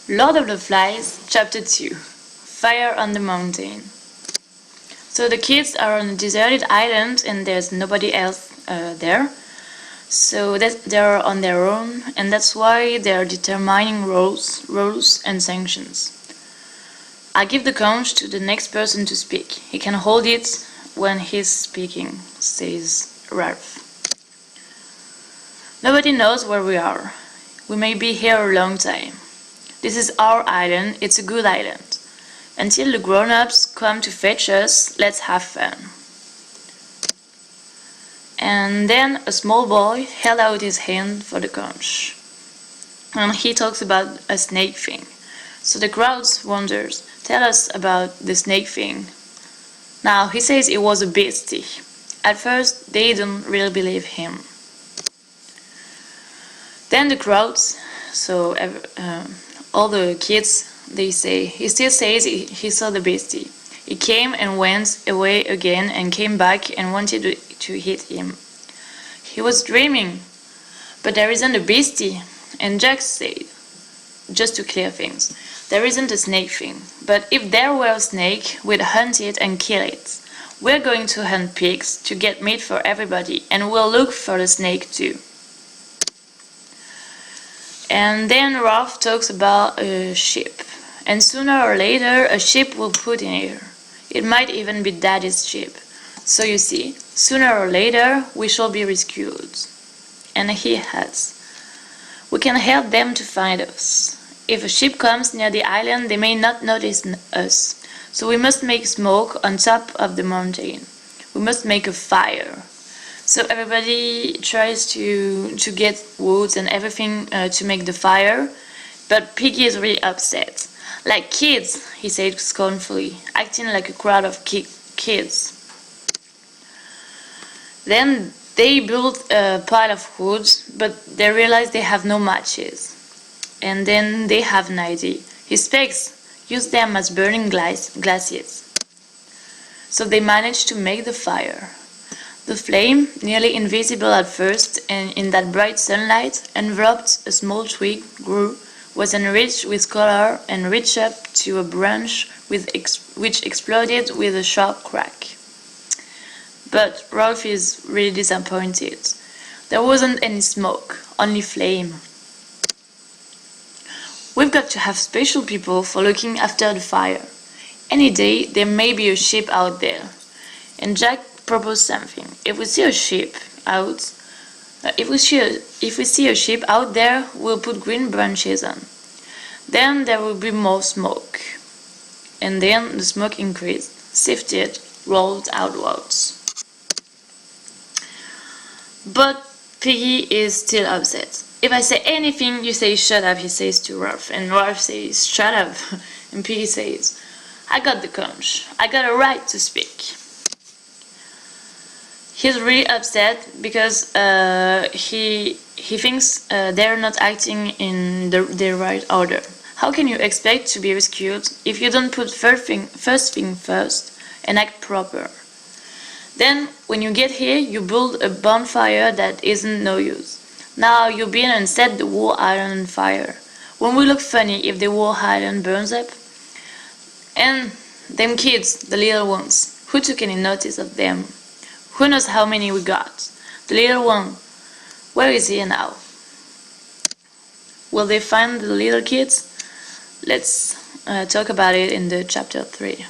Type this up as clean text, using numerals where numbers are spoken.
Lord of the Flies, Chapter 2. Fire on the Mountain. So the kids are on a deserted island and there's nobody else there. So they're on their own, and that's why they're determining rules and sanctions. I give the conch to the next person to speak. He can hold it when he's speaking, says Ralph. Nobody knows where we are. We may be here a long time. This is our island, it's a good island. Until the grown-ups come to fetch us, let's have fun. And then a small boy held out his hand for the conch. And he talks about a snake thing. So the crowd wonders, tell us about the snake thing. Now he says it was a beastie. At first they don't really believe him. Then the crowds, all the kids, they say, he still says he saw the beastie. He came and went away again and came back and wanted to hit him. He was dreaming, but there isn't a beastie. And Jack said, just to clear things, there isn't a snake thing, but if there were a snake, we'd hunt it and kill it. We're going to hunt pigs to get meat for everybody, and we'll look for the snake too. And then Ralph talks about a ship, and sooner or later a ship will put in here. It might even be Daddy's ship. So you see, sooner or later we shall be rescued. And he has. We can help them to find us. If a ship comes near the island, they may not notice us. So we must make smoke on top of the mountain. We must make a fire. So everybody tries to get wood and everything to make the fire, but Piggy is really upset. Like kids, he said scornfully, acting like a crowd of kids. Then they build a pile of wood, but they realize they have no matches. And then they have an idea. He speaks, use them as burning glasses. So they manage to make the fire. The flame, nearly invisible at first, and in that bright sunlight, enveloped a small twig, grew, was enriched with color, and reached up to a branch which exploded with a sharp crack. But Ralph is really disappointed. There wasn't any smoke, only flame. We've got to have special people for looking after the fire. Any day there may be a ship out there. And Jack proposed something. If we see a ship out there, we'll put green branches on. Then there will be more smoke. And then the smoke increased, sifted, rolled outwards. But Piggy is still upset. If I say anything, you say shut up, he says to Ralph. And Ralph says shut up. And Piggy says, I got the conch. I got a right to speak. He's really upset because he thinks they're not acting in the right order. How can you expect to be rescued if you don't put first thing first and act proper? Then, when you get here, you build a bonfire that isn't no use. Now you've been and set the whole island on fire. Won't we look funny if the whole island burns up? And them kids, the little ones, who took any notice of them? Who knows how many we got? The little one, where is he now? Will they find the little kids? Let's talk about it in the chapter 3.